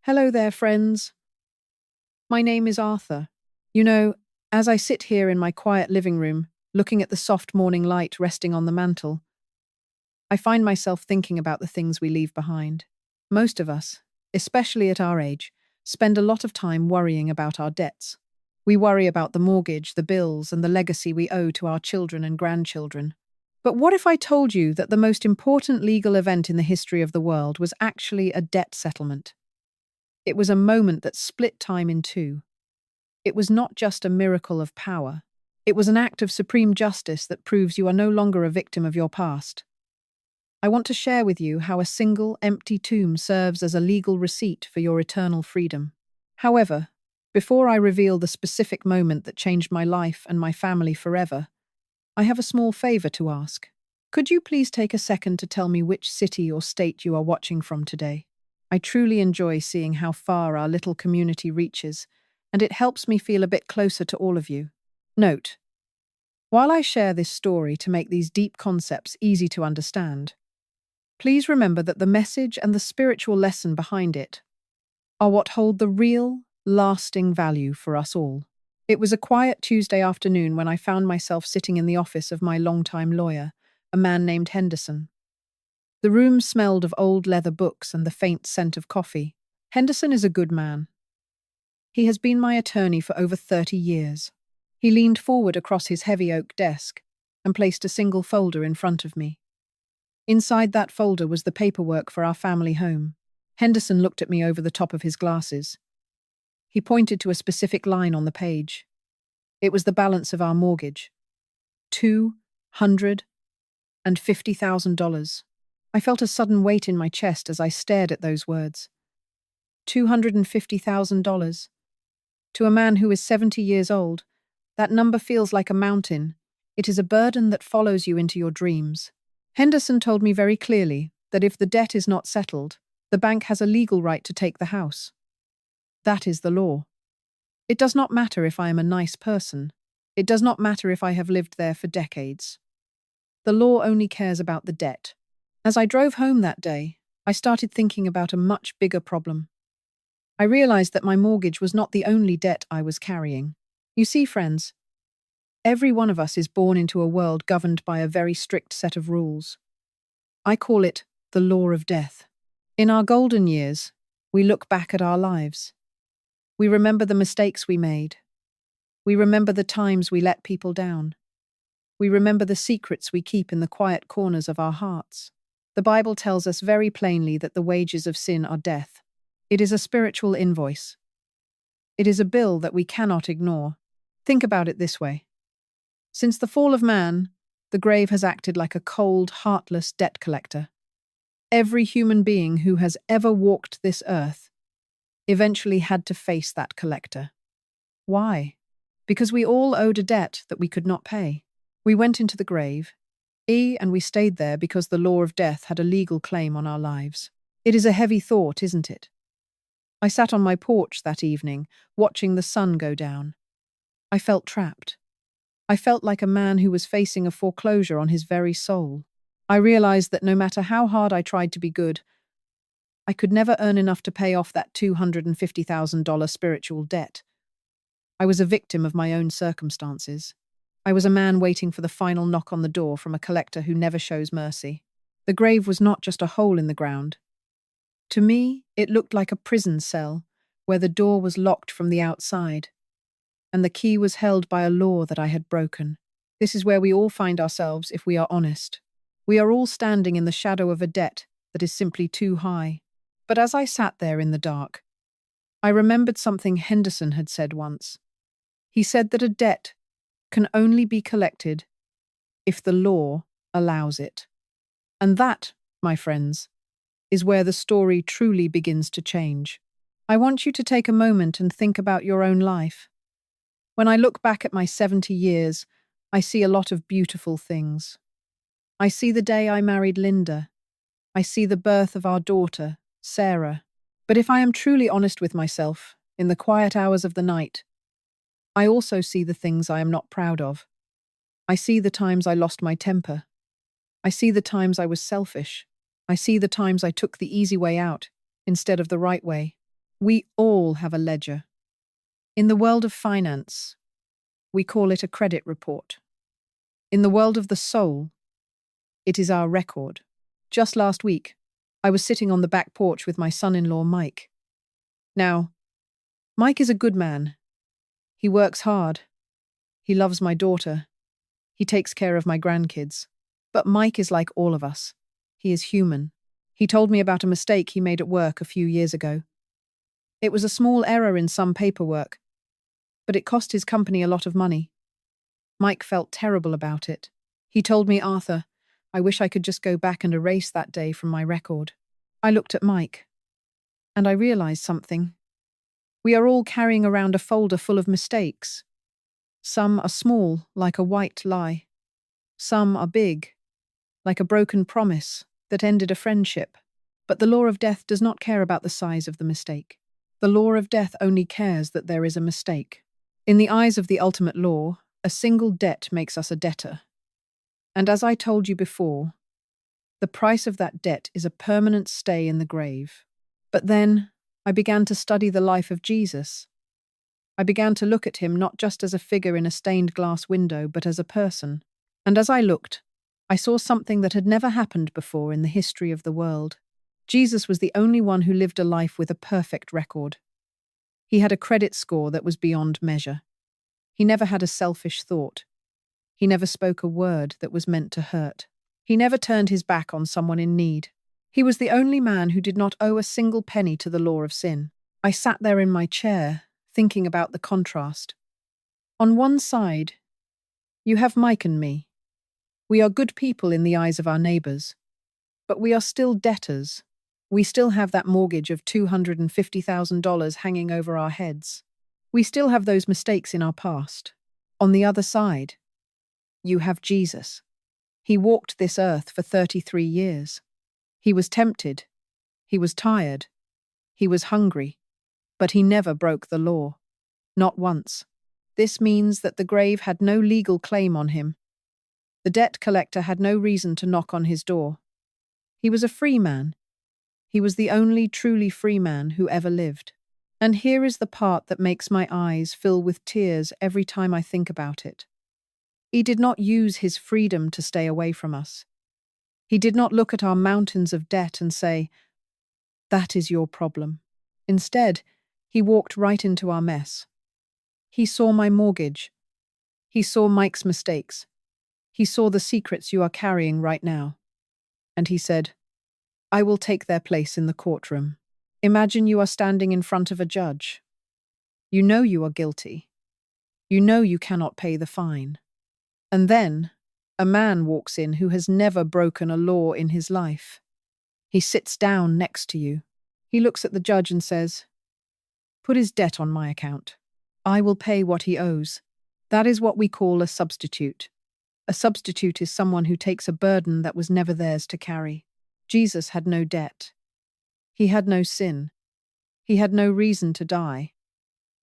Hello there, friends. My name is Arthur. You know, as I sit here in my quiet living room, looking at the soft morning light resting on the mantel, I find myself thinking about the things we leave behind. Most of us, especially at our age, spend a lot of time worrying about our debts. We worry about the mortgage, the bills, and the legacy we owe to our children and grandchildren. But what if I told you that the most important legal event in the history of the world was actually a debt settlement? It was a moment that split time in two. It was not just a miracle of power. It was an act of supreme justice that proves you are no longer a victim of your past. I want to share with you how a single, empty tomb serves as a legal receipt for your eternal freedom. However, before I reveal the specific moment that changed my life and my family forever, I have a small favor to ask. Could you please take a second to tell me which city or state you are watching from today? I truly enjoy seeing how far our little community reaches, and it helps me feel a bit closer to all of you. Note: while I share this story to make these deep concepts easy to understand, please remember that the message and the spiritual lesson behind it are what hold the real, lasting value for us all. It was a quiet Tuesday afternoon when I found myself sitting in the office of my longtime lawyer, a man named Henderson. The room smelled of old leather books and the faint scent of coffee. Henderson is a good man. He has been my attorney for over 30 years. He leaned forward across his heavy oak desk and placed a single folder in front of me. Inside that folder was the paperwork for our family home. Henderson looked at me over the top of his glasses. He pointed to a specific line on the page. It was the balance of our mortgage. $250,000. I felt a sudden weight in my chest as I stared at those words. $250,000. To a man who is 70 years old, that number feels like a mountain. It is a burden that follows you into your dreams. Henderson told me very clearly that if the debt is not settled, the bank has a legal right to take the house. That is the law. It does not matter if I am a nice person. It does not matter if I have lived there for decades. The law only cares about the debt. As I drove home that day, I started thinking about a much bigger problem. I realized that my mortgage was not the only debt I was carrying. You see, friends, every one of us is born into a world governed by a very strict set of rules. I call it the law of death. In our golden years, we look back at our lives. We remember the mistakes we made. We remember the times we let people down. We remember the secrets we keep in the quiet corners of our hearts. The Bible tells us very plainly that the wages of sin are death. It is a spiritual invoice. It is a bill that we cannot ignore. Think about it this way. Since the fall of man, the grave has acted like a cold, heartless debt collector. Every human being who has ever walked this earth eventually had to face that collector. Why? Because we all owed a debt that we could not pay. We went into the grave, and we stayed there because the law of death had a legal claim on our lives. It is a heavy thought, isn't it? I sat on my porch that evening, watching the sun go down. I felt trapped. I felt like a man who was facing a foreclosure on his very soul. I realized that no matter how hard I tried to be good, I could never earn enough to pay off that $250,000 spiritual debt. I was a victim of my own circumstances. I was a man waiting for the final knock on the door from a collector who never shows mercy. The grave was not just a hole in the ground. To me, it looked like a prison cell, where the door was locked from the outside, and the key was held by a law that I had broken. This is where we all find ourselves if we are honest. We are all standing in the shadow of a debt that is simply too high. But as I sat there in the dark, I remembered something Henderson had said once. He said that a debt can only be collected if the law allows it. And that, my friends, is where the story truly begins to change. I want you to take a moment and think about your own life. When I look back at my 70 years, I see a lot of beautiful things. I see the day I married Linda. I see the birth of our daughter, Sarah. But if I am truly honest with myself, in the quiet hours of the night, I also see the things I am not proud of. I see the times I lost my temper. I see the times I was selfish. I see the times I took the easy way out instead of the right way. We all have a ledger. In the world of finance, we call it a credit report. In the world of the soul, it is our record. Just last week, I was sitting on the back porch with my son-in-law, Mike. Now, Mike is a good man. He works hard. He loves my daughter. He takes care of my grandkids. But Mike is like all of us. He is human. He told me about a mistake he made at work a few years ago. It was a small error in some paperwork, but it cost his company a lot of money. Mike felt terrible about it. He told me, "Arthur, I wish I could just go back and erase that day from my record." I looked at Mike, and I realized something. We are all carrying around a folder full of mistakes. Some are small, like a white lie. Some are big, like a broken promise that ended a friendship. But the law of death does not care about the size of the mistake. The law of death only cares that there is a mistake. In the eyes of the ultimate law, a single debt makes us a debtor. And as I told you before, the price of that debt is a permanent stay in the grave. But then I began to study the life of Jesus. I began to look at him not just as a figure in a stained glass window, but as a person. And as I looked, I saw something that had never happened before in the history of the world. Jesus was the only one who lived a life with a perfect record. He had a credit score that was beyond measure. He never had a selfish thought. He never spoke a word that was meant to hurt. He never turned his back on someone in need. He was the only man who did not owe a single penny to the law of sin. I sat there in my chair, thinking about the contrast. On one side, you have Mike and me. We are good people in the eyes of our neighbors, but we are still debtors. We still have that mortgage of $250,000 hanging over our heads. We still have those mistakes in our past. On the other side, you have Jesus. He walked this earth for 33 years. He was tempted. He was tired. He was hungry. But he never broke the law. Not once. This means that the grave had no legal claim on him. The debt collector had no reason to knock on his door. He was a free man. He was the only truly free man who ever lived. And here is the part that makes my eyes fill with tears every time I think about it. He did not use his freedom to stay away from us. He did not look at our mountains of debt and say, "That is your problem." Instead, he walked right into our mess. He saw my mortgage. He saw Mike's mistakes. He saw the secrets you are carrying right now. And he said, "I will take their place in the courtroom." Imagine you are standing in front of a judge. You know you are guilty. You know you cannot pay the fine. And then, a man walks in who has never broken a law in his life. He sits down next to you. He looks at the judge and says, "Put his debt on my account. I will pay what he owes." That is what we call a substitute. A substitute is someone who takes a burden that was never theirs to carry. Jesus had no debt. He had no sin. He had no reason to die.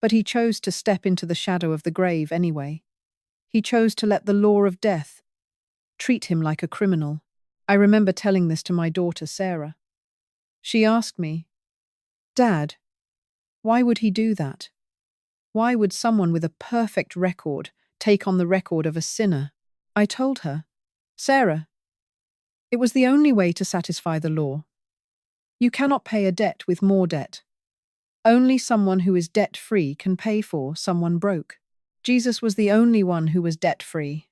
But he chose to step into the shadow of the grave anyway. He chose to let the law of death treat him like a criminal. I remember telling this to my daughter, Sarah. She asked me, "Dad, why would he do that? Why would someone with a perfect record take on the record of a sinner?" I told her, "Sarah, it was the only way to satisfy the law. You cannot pay a debt with more debt. Only someone who is debt-free can pay for someone broke. Jesus was the only one who was debt-free.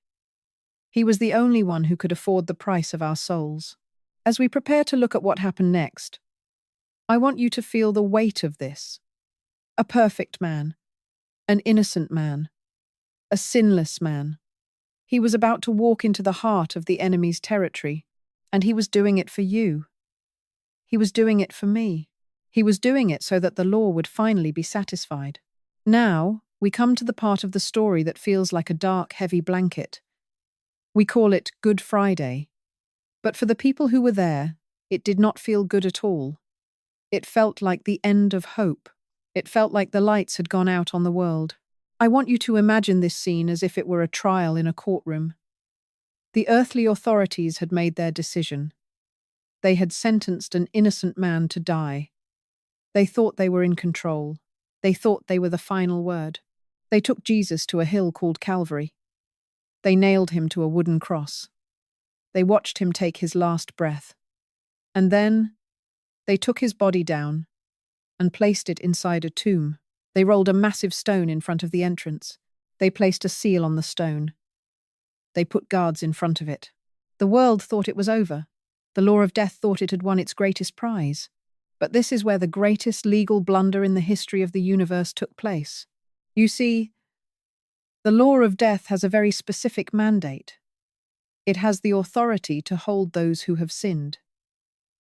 He was the only one who could afford the price of our souls." As we prepare to look at what happened next, I want you to feel the weight of this. A perfect man, an innocent man, a sinless man. He was about to walk into the heart of the enemy's territory, and he was doing it for you. He was doing it for me. He was doing it so that the law would finally be satisfied. Now, we come to the part of the story that feels like a dark, heavy blanket. We call it Good Friday. But for the people who were there, it did not feel good at all. It felt like the end of hope. It felt like the lights had gone out on the world. I want you to imagine this scene as if it were a trial in a courtroom. The earthly authorities had made their decision. They had sentenced an innocent man to die. They thought they were in control. They thought they were the final word. They took Jesus to a hill called Calvary. They nailed him to a wooden cross. They watched him take his last breath. And then they took his body down and placed it inside a tomb. They rolled a massive stone in front of the entrance. They placed a seal on the stone. They put guards in front of it. The world thought it was over. The law of death thought it had won its greatest prize. But this is where the greatest legal blunder in the history of the universe took place. You see, the law of death has a very specific mandate. It has the authority to hold those who have sinned.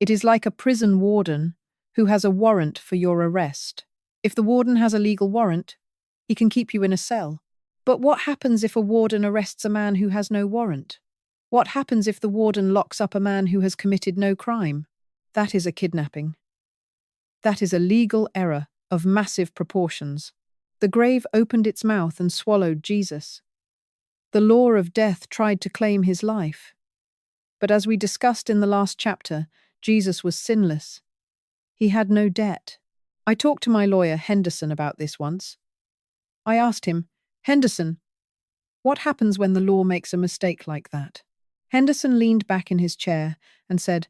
It is like a prison warden who has a warrant for your arrest. If the warden has a legal warrant, he can keep you in a cell. But what happens if a warden arrests a man who has no warrant? What happens if the warden locks up a man who has committed no crime? That is a kidnapping. That is a legal error of massive proportions. The grave opened its mouth and swallowed Jesus. The law of death tried to claim his life. But as we discussed in the last chapter, Jesus was sinless. He had no debt. I talked to my lawyer, Henderson, about this once. I asked him, Henderson, what happens when the law makes a mistake like that? Henderson leaned back in his chair and said,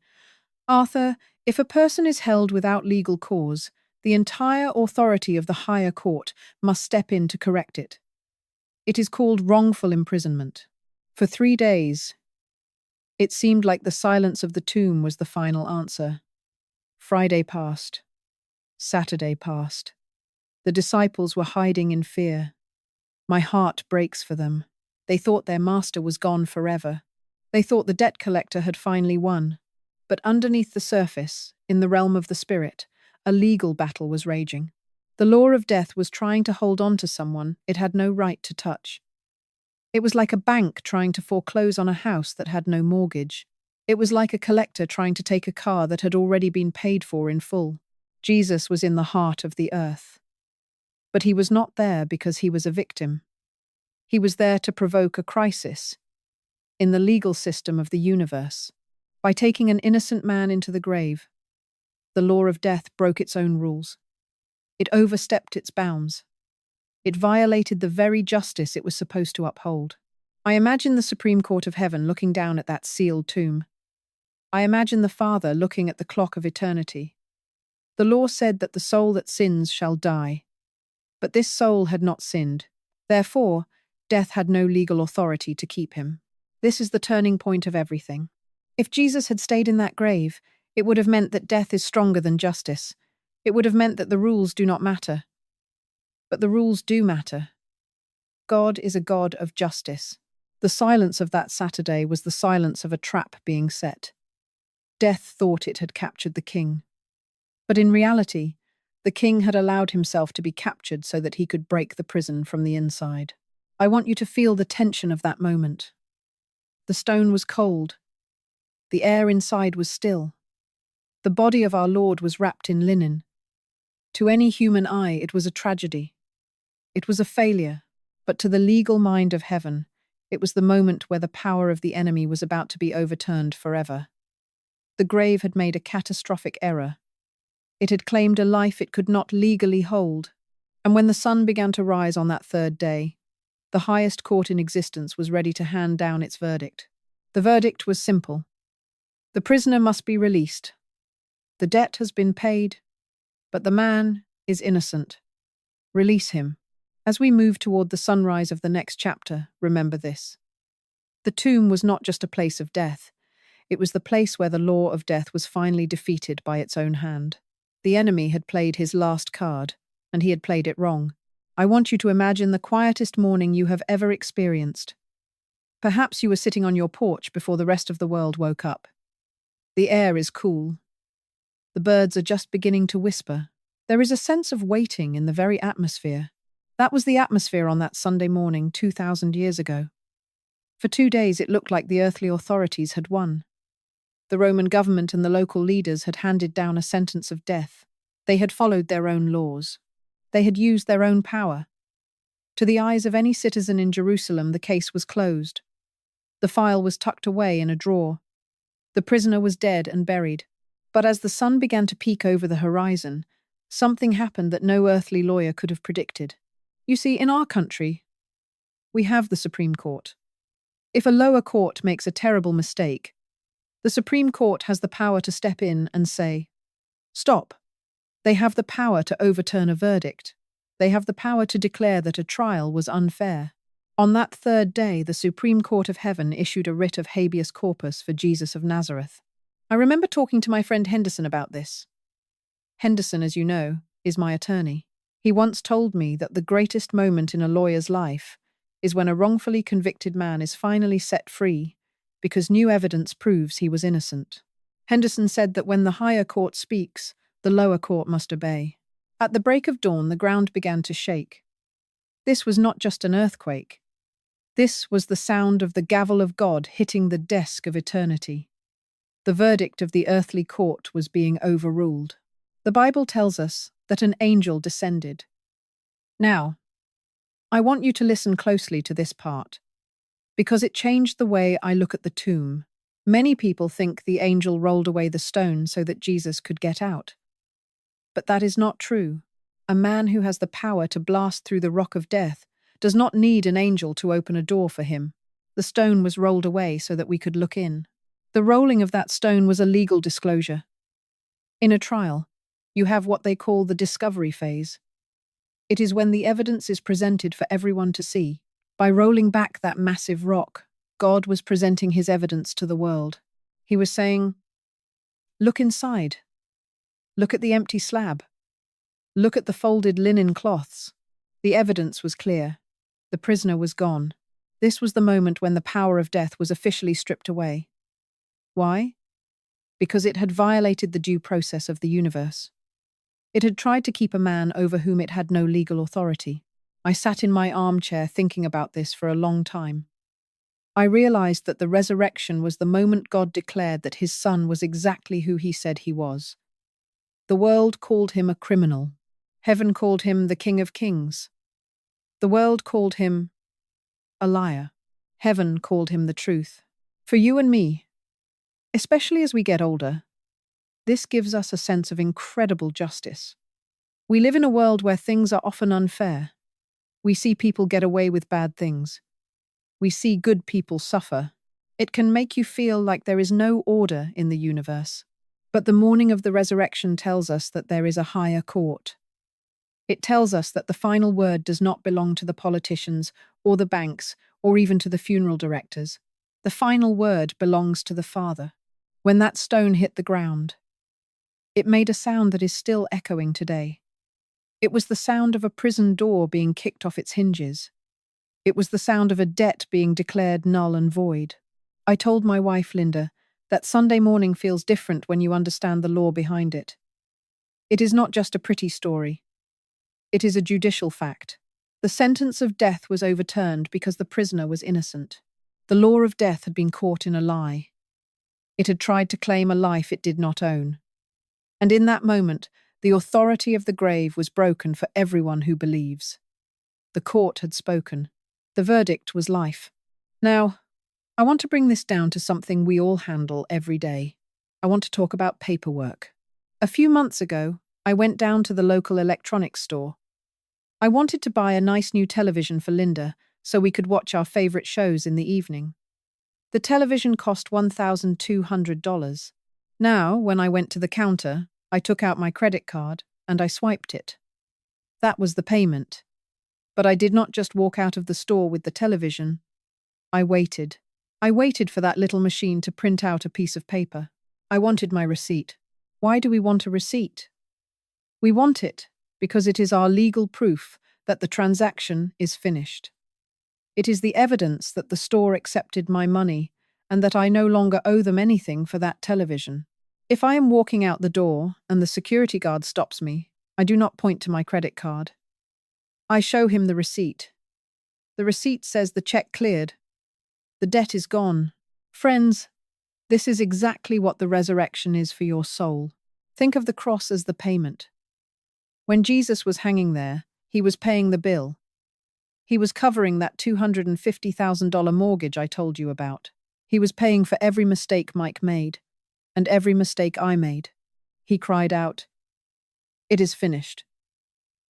Arthur, if a person is held without legal cause, the entire authority of the higher court must step in to correct it. It is called wrongful imprisonment. For 3 days, it seemed like the silence of the tomb was the final answer. Friday passed. Saturday passed. The disciples were hiding in fear. My heart breaks for them. They thought their master was gone forever. They thought the debt collector had finally won. But underneath the surface, in the realm of the spirit, a legal battle was raging. The law of death was trying to hold on to someone it had no right to touch. It was like a bank trying to foreclose on a house that had no mortgage. It was like a collector trying to take a car that had already been paid for in full. Jesus was in the heart of the earth. But he was not there because he was a victim. He was there to provoke a crisis in the legal system of the universe. By taking an innocent man into the grave, the law of death broke its own rules. It overstepped its bounds. It violated the very justice it was supposed to uphold. I imagine the Supreme Court of Heaven looking down at that sealed tomb. I imagine the Father looking at the clock of eternity. The law said that the soul that sins shall die. But this soul had not sinned. Therefore, death had no legal authority to keep him. This is the turning point of everything. If Jesus had stayed in that grave, it would have meant that death is stronger than justice. It would have meant that the rules do not matter. But the rules do matter. God is a God of justice. The silence of that Saturday was the silence of a trap being set. Death thought it had captured the king. But in reality, the king had allowed himself to be captured so that he could break the prison from the inside. I want you to feel the tension of that moment. The stone was cold. The air inside was still. The body of our Lord was wrapped in linen. To any human eye, it was a tragedy. It was a failure, but to the legal mind of heaven, it was the moment where the power of the enemy was about to be overturned forever. The grave had made a catastrophic error. It had claimed a life it could not legally hold, and when the sun began to rise on that third day, the highest court in existence was ready to hand down its verdict. The verdict was simple. The prisoner must be released. The debt has been paid, but the man is innocent. Release him. As we move toward the sunrise of the next chapter, remember this. The tomb was not just a place of death. It was the place where the law of death was finally defeated by its own hand. The enemy had played his last card, and he had played it wrong. I want you to imagine the quietest morning you have ever experienced. Perhaps you were sitting on your porch before the rest of the world woke up. The air is cool. The birds are just beginning to whisper. There is a sense of waiting in the very atmosphere. That was the atmosphere on that Sunday morning 2,000 years ago. For 2 days it looked like the earthly authorities had won. The Roman government and the local leaders had handed down a sentence of death. They had followed their own laws. They had used their own power. To the eyes of any citizen in Jerusalem, the case was closed. The file was tucked away in a drawer. The prisoner was dead and buried. But as the sun began to peek over the horizon, Something happened that no earthly lawyer could have predicted. You see, in our country, we have the Supreme Court. If a lower court makes a terrible mistake, the Supreme Court has the power to step in and say, "Stop." They have the power to overturn a verdict. They have the power to declare that a trial was unfair. On that third day, the Supreme Court of Heaven issued a writ of habeas corpus for Jesus of Nazareth. I remember talking to my friend Henderson about this. Henderson, as you know, is my attorney. He once told me that the greatest moment in a lawyer's life is when a wrongfully convicted man is finally set free because new evidence proves he was innocent. Henderson said that when the higher court speaks, the lower court must obey. At the break of dawn, the ground began to shake. This was not just an earthquake. This was the sound of the gavel of God hitting the desk of eternity. The verdict of the earthly court was being overruled. The Bible tells us that an angel descended. Now, I want you to listen closely to this part, because it changed the way I look at the tomb. Many people think the angel rolled away the stone so that Jesus could get out. But that is not true. A man who has the power to blast through the rock of death does not need an angel to open a door for him. The stone was rolled away so that we could look in. The rolling of that stone was a legal disclosure. In a trial, you have what they call the discovery phase. It is when the evidence is presented for everyone to see. By rolling back that massive rock, God was presenting his evidence to the world. He was saying, "Look inside. Look at the empty slab. Look at the folded linen cloths." The evidence was clear. The prisoner was gone. This was the moment when the power of death was officially stripped away. Why? Because it had violated the due process of the universe. It had tried to keep a man over whom it had no legal authority. I sat in my armchair thinking about this for a long time. I realized that the resurrection was the moment God declared that his son was exactly who he said he was. The world called him a criminal. Heaven called him the King of Kings. The world called him a liar. Heaven called him the truth. For you and me, especially as we get older, this gives us a sense of incredible justice. We live in a world where things are often unfair. We see people get away with bad things. We see good people suffer. It can make you feel like there is no order in the universe. But the morning of the resurrection tells us that there is a higher court. It tells us that the final word does not belong to the politicians or the banks or even to the funeral directors. The final word belongs to the Father. When that stone hit the ground, it made a sound that is still echoing today. It was the sound of a prison door being kicked off its hinges. It was the sound of a debt being declared null and void. I told my wife, Linda, that Sunday morning feels different when you understand the law behind it. It is not just a pretty story. It is a judicial fact. The sentence of death was overturned because the prisoner was innocent. The law of death had been caught in a lie. It had tried to claim a life it did not own. And in that moment, the authority of the grave was broken for everyone who believes. The court had spoken. The verdict was life. Now, I want to bring this down to something we all handle every day. I want to talk about paperwork. A few months ago, I went down to the local electronics store. I wanted to buy a nice new television for Linda so we could watch our favorite shows in the evening. The television cost $1,200. Now, when I went to the counter, I took out my credit card and I swiped it. That was the payment. But I did not just walk out of the store with the television. I waited. I waited for that little machine to print out a piece of paper. I wanted my receipt. Why do we want a receipt? We want it because it is our legal proof that the transaction is finished. It is the evidence that the store accepted my money and that I no longer owe them anything for that television. If I am walking out the door and the security guard stops me, I do not point to my credit card. I show him the receipt. The receipt says the check cleared. The debt is gone. Friends, this is exactly what the resurrection is for your soul. Think of the cross as the payment. When Jesus was hanging there, he was paying the bill. He was covering that $250,000 mortgage I told you about. He was paying for every mistake Mike made, and every mistake I made. He cried out, It is finished.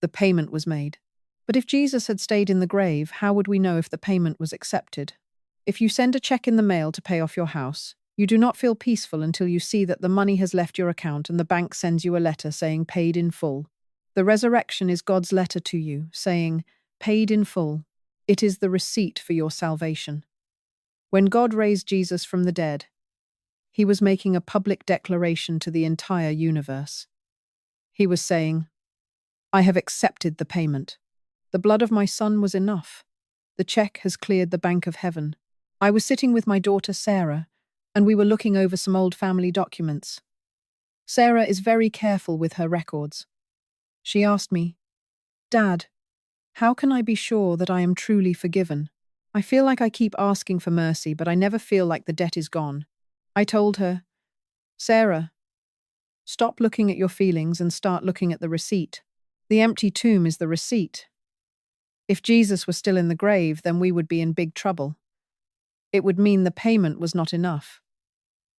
The payment was made. But if Jesus had stayed in the grave, how would we know if the payment was accepted? If you send a check in the mail to pay off your house, you do not feel peaceful until you see that the money has left your account and the bank sends you a letter saying paid in full. The resurrection is God's letter to you, saying, paid in full. It is the receipt for your salvation. When God raised Jesus from the dead, he was making a public declaration to the entire universe. He was saying, I have accepted the payment. The blood of my son was enough. The check has cleared the bank of heaven. I was sitting with my daughter Sarah, and we were looking over some old family documents. Sarah is very careful with her records. She asked me, Dad, how can I be sure that I am truly forgiven? I feel like I keep asking for mercy, but I never feel like the debt is gone. I told her, Sarah, stop looking at your feelings and start looking at the receipt. The empty tomb is the receipt. If Jesus was still in the grave, then we would be in big trouble. It would mean the payment was not enough.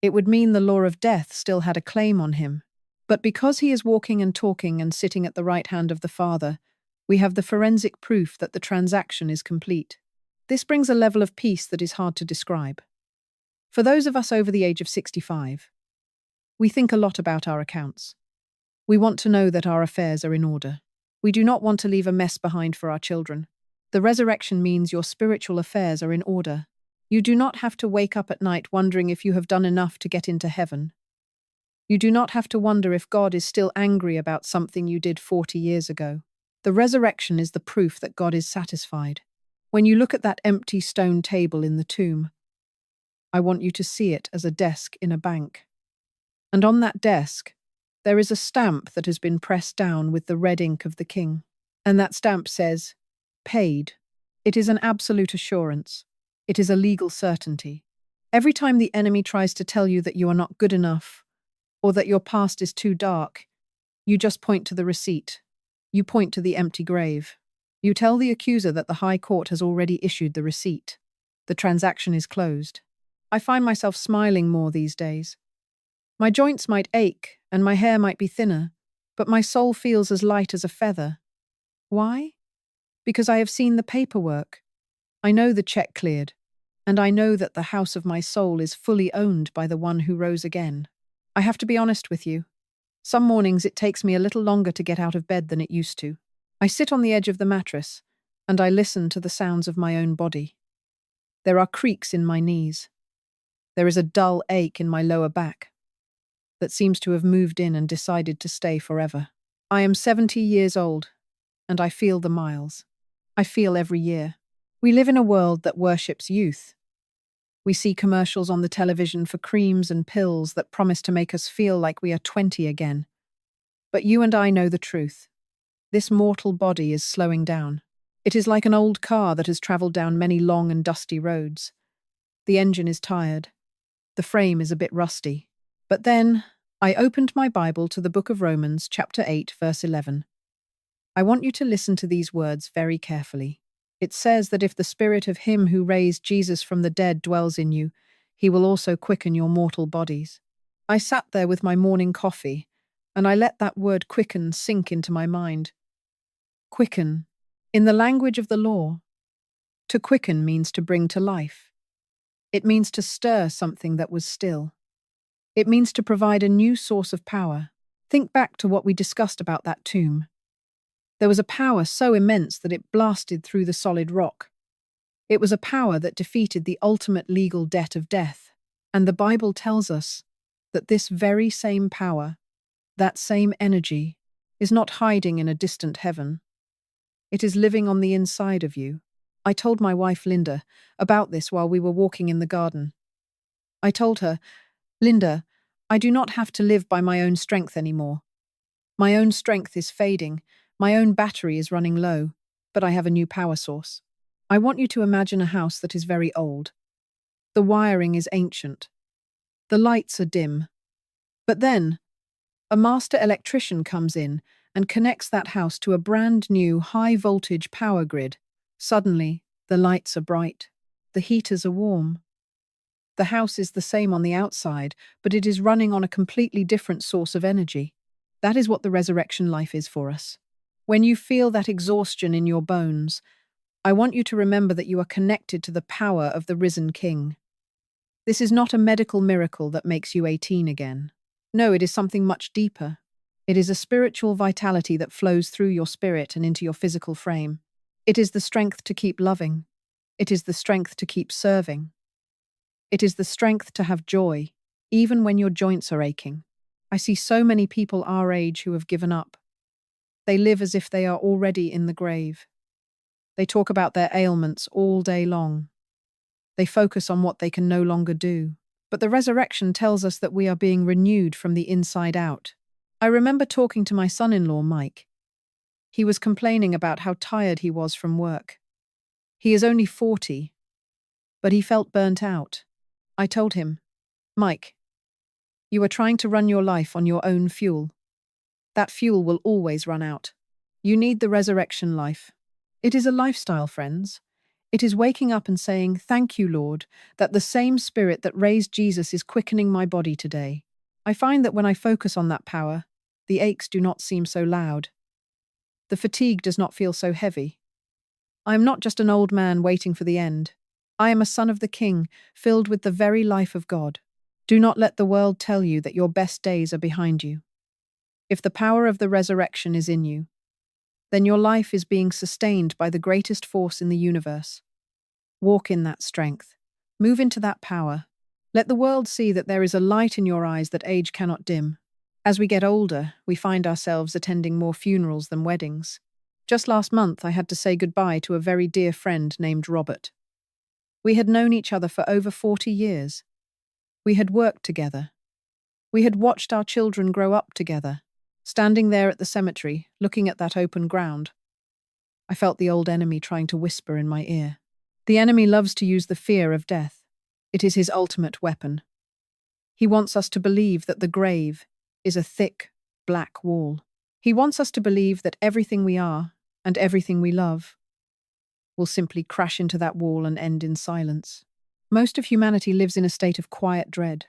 It would mean the law of death still had a claim on him. But because he is walking and talking and sitting at the right hand of the Father, we have the forensic proof that the transaction is complete. This brings a level of peace that is hard to describe. For those of us over the age of 65, we think a lot about our accounts. We want to know that our affairs are in order. We do not want to leave a mess behind for our children. The resurrection means your spiritual affairs are in order. You do not have to wake up at night wondering if you have done enough to get into heaven. You do not have to wonder if God is still angry about something you did 40 years ago. The resurrection is the proof that God is satisfied. When you look at that empty stone table in the tomb, I want you to see it as a desk in a bank. And on that desk, there is a stamp that has been pressed down with the red ink of the king. And that stamp says, paid. It is an absolute assurance. It is a legal certainty. Every time the enemy tries to tell you that you are not good enough, or that your past is too dark, you just point to the receipt. You point to the empty grave. You tell the accuser that the High Court has already issued the receipt. The transaction is closed. I find myself smiling more these days. My joints might ache and my hair might be thinner, but my soul feels as light as a feather. Why? Because I have seen the paperwork. I know the check cleared, and I know that the house of my soul is fully owned by the one who rose again. I have to be honest with you. Some mornings it takes me a little longer to get out of bed than it used to. I sit on the edge of the mattress, and I listen to the sounds of my own body. There are creaks in my knees. There is a dull ache in my lower back that seems to have moved in and decided to stay forever. I am 70 years old, and I feel the miles. I feel every year. We live in a world that worships youth. We see commercials on the television for creams and pills that promise to make us feel like we are 20 again. But you and I know the truth. This mortal body is slowing down. It is like an old car that has traveled down many long and dusty roads. The engine is tired. The frame is a bit rusty. But then, I opened my Bible to the book of Romans, chapter 8, verse 11. I want you to listen to these words very carefully. It says that if the spirit of him who raised Jesus from the dead dwells in you, he will also quicken your mortal bodies. I sat there with my morning coffee, and I let that word quicken sink into my mind. Quicken. In the language of the law, to quicken means to bring to life. It means to stir something that was still. It means to provide a new source of power. Think back to what we discussed about that tomb. There was a power so immense that it blasted through the solid rock. It was a power that defeated the ultimate legal debt of death. And the Bible tells us that this very same power, that same energy, is not hiding in a distant heaven. It is living on the inside of you. I told my wife Linda about this while we were walking in the garden. I told her, Linda, I do not have to live by my own strength anymore. My own strength is fading, my own battery is running low, but I have a new power source. I want you to imagine a house that is very old. The wiring is ancient. The lights are dim. But then, a master electrician comes in and connects that house to a brand new high-voltage power grid. Suddenly, the lights are bright. The heaters are warm. The house is the same on the outside, but it is running on a completely different source of energy. That is what the resurrection life is for us. When you feel that exhaustion in your bones, I want you to remember that you are connected to the power of the risen King. This is not a medical miracle that makes you 18 again. No, it is something much deeper. It is a spiritual vitality that flows through your spirit and into your physical frame. It is the strength to keep loving. It is the strength to keep serving. It is the strength to have joy, even when your joints are aching. I see so many people our age who have given up. They live as if they are already in the grave. They talk about their ailments all day long. They focus on what they can no longer do. But the resurrection tells us that we are being renewed from the inside out. I remember talking to my son-in-law, Mike. He was complaining about how tired he was from work. He is only 40, but he felt burnt out. I told him, Mike, you are trying to run your life on your own fuel. That fuel will always run out. You need the resurrection life. It is a lifestyle, friends. It is waking up and saying, thank you, Lord, that the same Spirit that raised Jesus is quickening my body today. I find that when I focus on that power, the aches do not seem so loud. The fatigue does not feel so heavy. I am not just an old man waiting for the end. I am a son of the King, filled with the very life of God. Do not let the world tell you that your best days are behind you. If the power of the resurrection is in you, then your life is being sustained by the greatest force in the universe. Walk in that strength. Move into that power. Let the world see that there is a light in your eyes that age cannot dim. As we get older, we find ourselves attending more funerals than weddings. Just last month, I had to say goodbye to a very dear friend named Robert. We had known each other for over 40 years. We had worked together. We had watched our children grow up together. Standing there at the cemetery, looking at that open ground, I felt the old enemy trying to whisper in my ear. The enemy loves to use the fear of death. It is his ultimate weapon. He wants us to believe that the grave is a thick, black wall. He wants us to believe that everything we are and everything we love will simply crash into that wall and end in silence. Most of humanity lives in a state of quiet dread.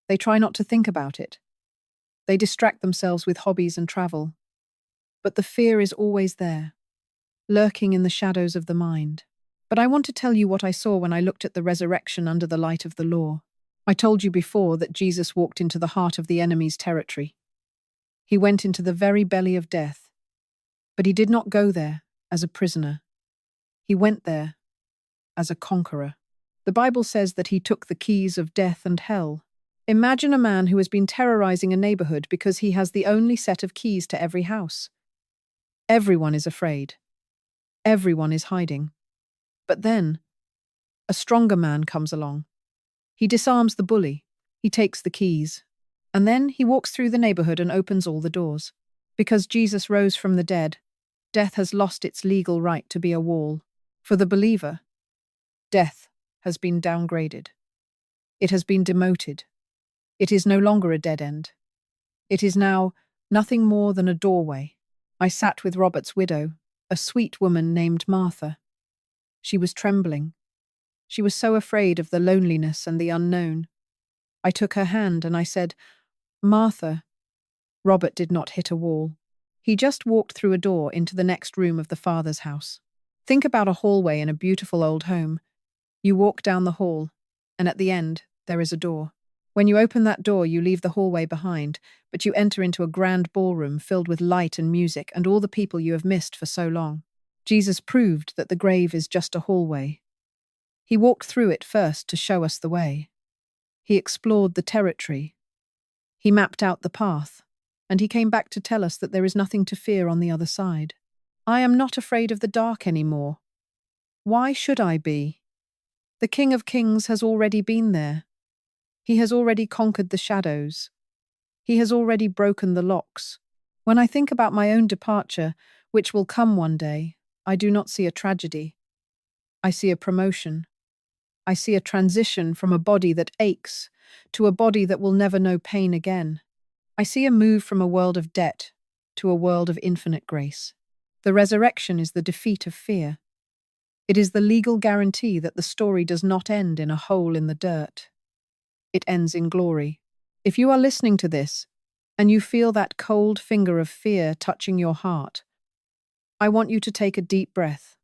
They try not to think about it. They distract themselves with hobbies and travel. But the fear is always there, lurking in the shadows of the mind. But I want to tell you what I saw when I looked at the resurrection under the light of the law. I told you before that Jesus walked into the heart of the enemy's territory. He went into the very belly of death. But he did not go there as a prisoner. He went there as a conqueror. The Bible says that he took the keys of death and hell. Imagine a man who has been terrorizing a neighborhood because he has the only set of keys to every house. Everyone is afraid. Everyone is hiding. But then, a stronger man comes along. He disarms the bully. He takes the keys. And then he walks through the neighborhood and opens all the doors. Because Jesus rose from the dead, death has lost its legal right to be a wall. For the believer, death has been downgraded. It has been demoted. It is no longer a dead end. It is now nothing more than a doorway. I sat with Robert's widow, a sweet woman named Martha. She was trembling. She was so afraid of the loneliness and the unknown. I took her hand and I said, Martha. Robert did not hit a wall. He just walked through a door into the next room of the Father's house. Think about a hallway in a beautiful old home. You walk down the hall, and at the end, there is a door. When you open that door, you leave the hallway behind, but you enter into a grand ballroom filled with light and music and all the people you have missed for so long. Jesus proved that the grave is just a hallway. He walked through it first to show us the way. He explored the territory. He mapped out the path, and he came back to tell us that there is nothing to fear on the other side. I am not afraid of the dark anymore. Why should I be? The King of Kings has already been there. He has already conquered the shadows. He has already broken the locks. When I think about my own departure, which will come one day, I do not see a tragedy. I see a promotion. I see a transition from a body that aches to a body that will never know pain again. I see a move from a world of debt to a world of infinite grace. The resurrection is the defeat of fear. It is the legal guarantee that the story does not end in a hole in the dirt. It ends in glory. If you are listening to this, and you feel that cold finger of fear touching your heart, I want you to take a deep breath.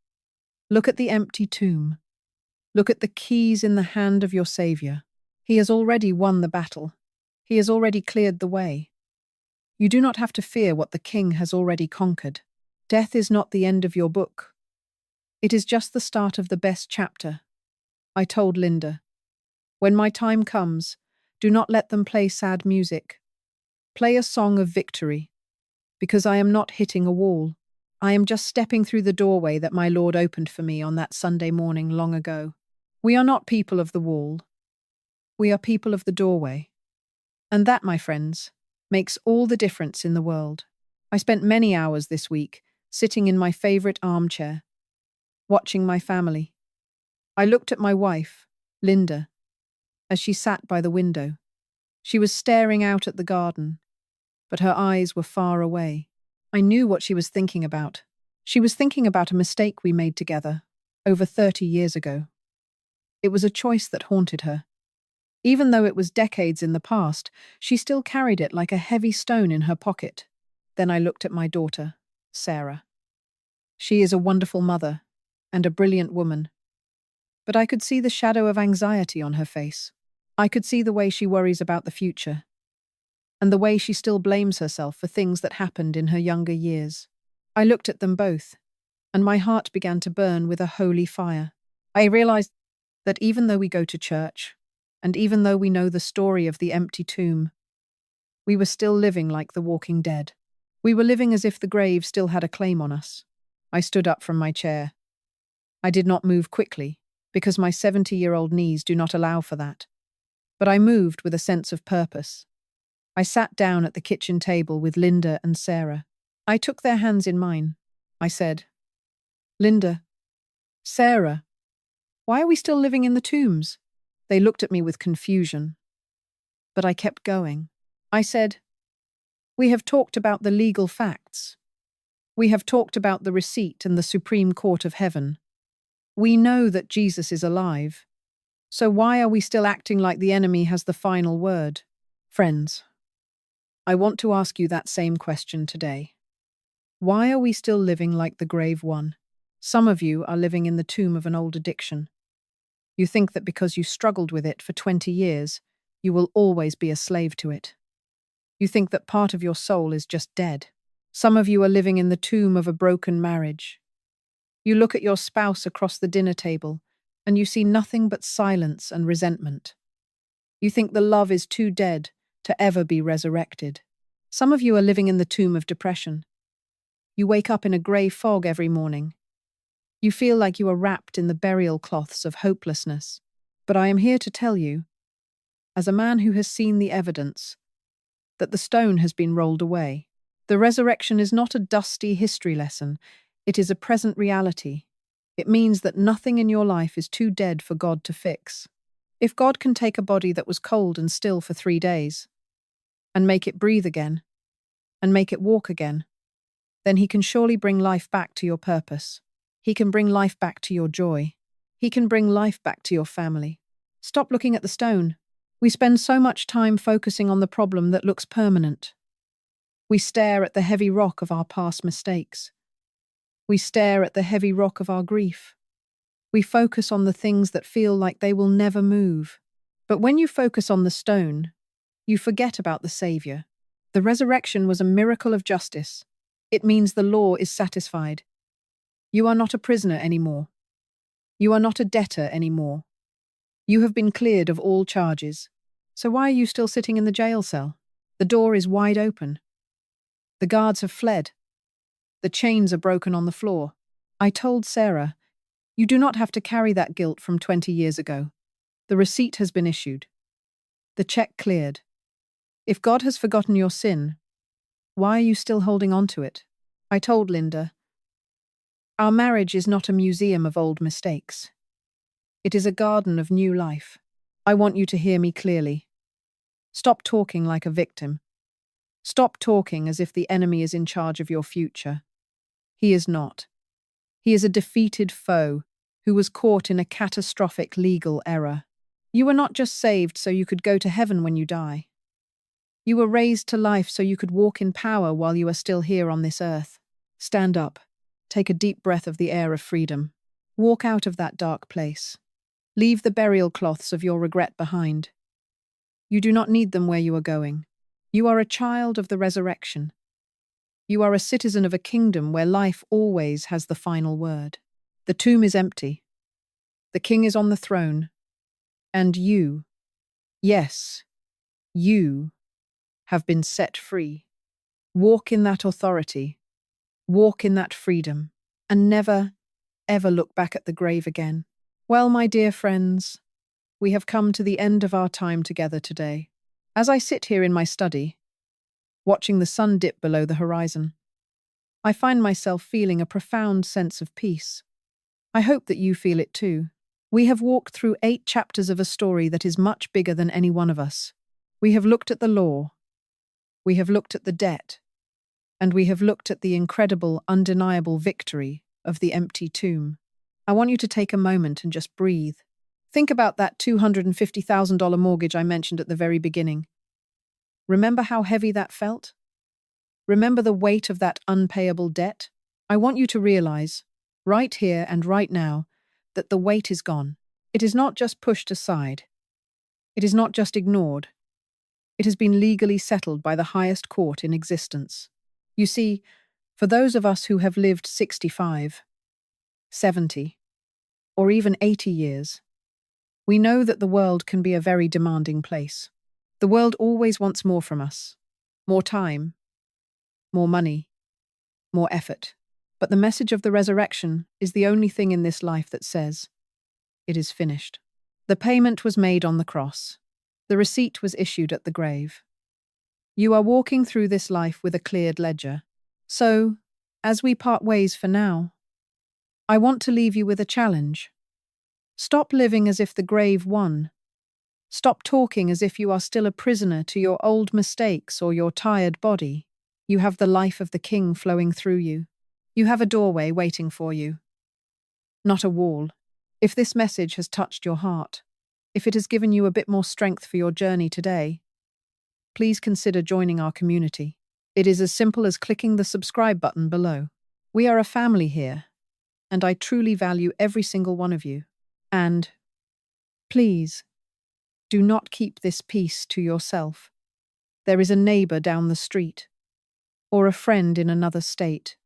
Look at the empty tomb. Look at the keys in the hand of your Savior. He has already won the battle. He has already cleared the way. You do not have to fear what the King has already conquered. Death is not the end of your book. It is just the start of the best chapter. I told Linda, when my time comes, do not let them play sad music. Play a song of victory, because I am not hitting a wall. I am just stepping through the doorway that my Lord opened for me on that Sunday morning long ago. We are not people of the wall. We are people of the doorway. And that, my friends, makes all the difference in the world. I spent many hours this week sitting in my favorite armchair, watching my family. I looked at my wife, Linda, as she sat by the window. She was staring out at the garden, but her eyes were far away. I knew what she was thinking about. She was thinking about a mistake we made together over 30 years ago. It was a choice that haunted her. Even though it was decades in the past, she still carried it like a heavy stone in her pocket. Then I looked at my daughter, Sarah. She is a wonderful mother and a brilliant woman. But I could see the shadow of anxiety on her face. I could see the way she worries about the future, and the way she still blames herself for things that happened in her younger years. I looked at them both, and my heart began to burn with a holy fire. I realized that even though we go to church, and even though we know the story of the empty tomb, we were still living like the walking dead. We were living as if the grave still had a claim on us. I stood up from my chair. I did not move quickly, because my 70-year-old knees do not allow for that. But I moved with a sense of purpose. I sat down at the kitchen table with Linda and Sarah. I took their hands in mine. I said, Linda, Sarah, why are we still living in the tombs? They looked at me with confusion. But I kept going. I said, we have talked about the legal facts. We have talked about the receipt and the Supreme Court of Heaven. We know that Jesus is alive. So why are we still acting like the enemy has the final word? Friends, I want to ask you that same question today. Why are we still living like the grave one? Some of you are living in the tomb of an old addiction. You think that because you struggled with it for 20 years, you will always be a slave to it. You think that part of your soul is just dead. Some of you are living in the tomb of a broken marriage. You look at your spouse across the dinner table, and you see nothing but silence and resentment. You think the love is too dead to ever be resurrected. Some of you are living in the tomb of depression. You wake up in a grey fog every morning. You feel like you are wrapped in the burial cloths of hopelessness. But I am here to tell you, as a man who has seen the evidence, that the stone has been rolled away. The resurrection is not a dusty history lesson. It is a present reality. It means that nothing in your life is too dead for God to fix. If God can take a body that was cold and still for 3 days, and make it breathe again, and make it walk again, then He can surely bring life back to your purpose. He can bring life back to your joy. He can bring life back to your family. Stop looking at the stone. We spend so much time focusing on the problem that looks permanent. We stare at the heavy rock of our past mistakes. We stare at the heavy rock of our grief. We focus on the things that feel like they will never move. But when you focus on the stone, you forget about the Savior. The resurrection was a miracle of justice. It means the law is satisfied. You are not a prisoner anymore. You are not a debtor anymore. You have been cleared of all charges. So why are you still sitting in the jail cell? The door is wide open. The guards have fled. The chains are broken on the floor. I told Sarah, you do not have to carry that guilt from 20 years ago. The receipt has been issued. The check cleared. If God has forgotten your sin, why are you still holding on to it? I told Linda, our marriage is not a museum of old mistakes. It is a garden of new life. I want you to hear me clearly. Stop talking like a victim. Stop talking as if the enemy is in charge of your future. He is not. He is a defeated foe who was caught in a catastrophic legal error. You were not just saved so you could go to heaven when you die. You were raised to life so you could walk in power while you are still here on this earth. Stand up. Take a deep breath of the air of freedom. Walk out of that dark place. Leave the burial cloths of your regret behind. You do not need them where you are going. You are a child of the resurrection. You are a citizen of a kingdom where life always has the final word. The tomb is empty. The king is on the throne. And you, yes, you, have been set free. Walk in that authority. Walk in that freedom. And never, ever look back at the grave again. Well, my dear friends, we have come to the end of our time together today. As I sit here in my study, watching the sun dip below the horizon, I find myself feeling a profound sense of peace. I hope that you feel it too. We have walked through 8 chapters of a story that is much bigger than any one of us. We have looked at the law, we have looked at the debt, and we have looked at the incredible, undeniable victory of the empty tomb. I want you to take a moment and just breathe. Think about that $250,000 mortgage I mentioned at the very beginning. Remember how heavy that felt? Remember the weight of that unpayable debt? I want you to realize, right here and right now, that the weight is gone. It is not just pushed aside. It is not just ignored. It has been legally settled by the highest court in existence. You see, for those of us who have lived 65, 70, or even 80 years, we know that the world can be a very demanding place. The world always wants more from us. More time, more money, more effort. But the message of the resurrection is the only thing in this life that says, it is finished. The payment was made on the cross. The receipt was issued at the grave. You are walking through this life with a cleared ledger. So, as we part ways for now, I want to leave you with a challenge. Stop living as if the grave won. Stop talking as if you are still a prisoner to your old mistakes or your tired body. You have the life of the King flowing through you. You have a doorway waiting for you, not a wall. If this message has touched your heart, if it has given you a bit more strength for your journey today, please consider joining our community. It is as simple as clicking the subscribe button below. We are a family here, and I truly value every single one of you. And please, do not keep this peace to yourself. There is a neighbor down the street, or a friend in another state,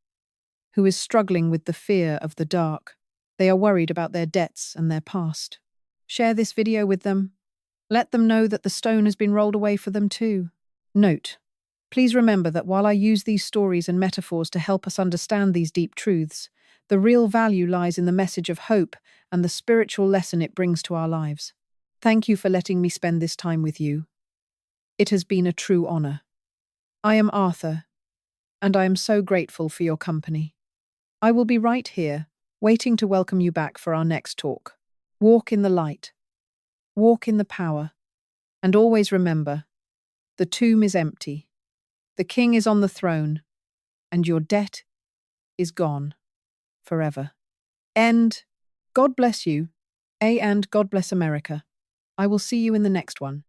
who is struggling with the fear of the dark. They are worried about their debts and their past. Share this video with them. Let them know that the stone has been rolled away for them too. Note: please remember that while I use these stories and metaphors to help us understand these deep truths, the real value lies in the message of hope and the spiritual lesson it brings to our lives. Thank you for letting me spend this time with you. It has been a true honor. I am Arthur, and I am so grateful for your company. I will be right here, waiting to welcome you back for our next talk. Walk in the light. Walk in the power. And always remember, the tomb is empty. The King is on the throne, and your debt is gone forever. And God bless you, and God bless America. I will see you in the next one.